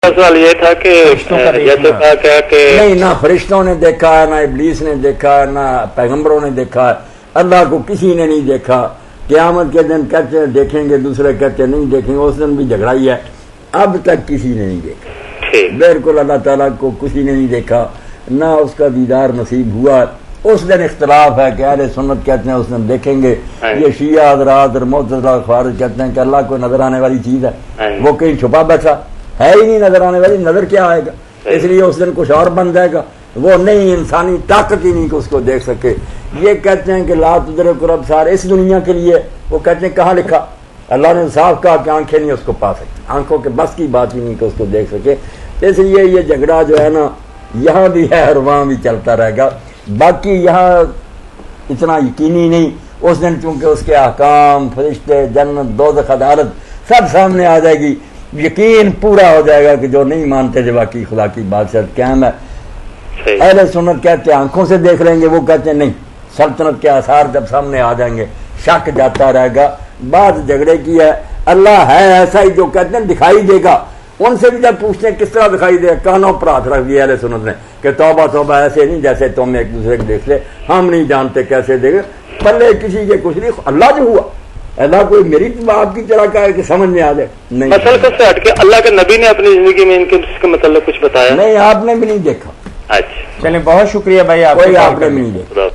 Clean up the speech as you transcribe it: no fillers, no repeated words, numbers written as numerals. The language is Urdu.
دوسرا سوال یہ تھا کہ جیسے کہا کہ نہیں، نہ فرشتوں نے دیکھا ہے، نہ ابلیس نے دیکھا ہے، نہ پیغمبروں نے دیکھا ہے، اللہ کو کسی نے نہیں دیکھا۔ قیامت کے دن کہتے ہیں دیکھیں گے، دوسرے کہتے ہیں نہیں دیکھیں گے، اس دن بھی جھگڑا ہی ہے، اب تک کسی نے نہیں دیکھا، بالکل اللہ تعالیٰ کو کسی نے نہیں دیکھا، نہ اس کا دیدار نصیب ہوا۔ اس دن اختلاف ہے کہ اہل سنت کہتے ہیں اس دن دیکھیں گے، یہ شیعہ حضرات اور معتزلہ خوارج کہتے ہیں کہ اللہ کو نظر آنے والی چیز ہے، وہ کہیں چھپا بیٹھا ہے ہی نہیں نظر آنے والی، نظر کیا آئے گا، اس لیے اس دن کچھ اور بن جائے گا، وہ نہیں، انسانی طاقت ہی نہیں کہ اس کو دیکھ سکے۔ یہ کہتے ہیں کہ لا تدرک الابصار اس دنیا کے لیے، وہ کہتے ہیں کہاں لکھا؟ اللہ نے صاف کہا کہ آنکھیں نہیں اس کو پا سکتی، آنکھوں کے بس کی بات ہی نہیں کہ اس کو دیکھ سکے۔ اس لیے یہ جھگڑا جو ہے نا یہاں بھی ہے اور وہاں بھی چلتا رہے گا، باقی یہاں اتنا یقینی نہیں، اس دن چونکہ اس کے احکام، فرشتے، جنت، دوزخ، عدالت سب سامنے آ جائے گی، یقین پورا ہو جائے گا کہ جو نہیں مانتے جو باقی خدا کی بادشاہت قائم ہے۔ اہل سنت کہتے ہیں آنکھوں سے دیکھ لیں گے، وہ کہتے ہیں نہیں، سلطنت کے آثار جب سامنے آ جائیں گے شک جاتا رہے گا۔ بات جھگڑے کی ہے، اللہ ہے ایسا ہی جو کہتے ہیں دکھائی دے گا، ان سے بھی جب پوچھتے ہیں کس طرح دکھائی دے، کانوں پر ہاتھ رکھ دیا اہل سنت نے کہ توبہ توبہ ایسے نہیں جیسے تم ایک دوسرے کو دیکھ لے، ہم نہیں جانتے کیسے دیکھے، پلے کسی کے کچھ نہیں، اللہ جو ہوا، اللہ کوئی میری آپ کی طرح کا ہے کہ سمجھ میں آ جائے نہیں۔ مسئلہ سے ہٹ کے اللہ کے نبی نے اپنی زندگی میں ان کے متعلق کچھ بتایا نہیں، آپ نے بھی نہیں دیکھا۔ اچھا چلیں، بہت شکریہ بھائی، آپ کوئی آپ نے بھی نہیں دیکھا۔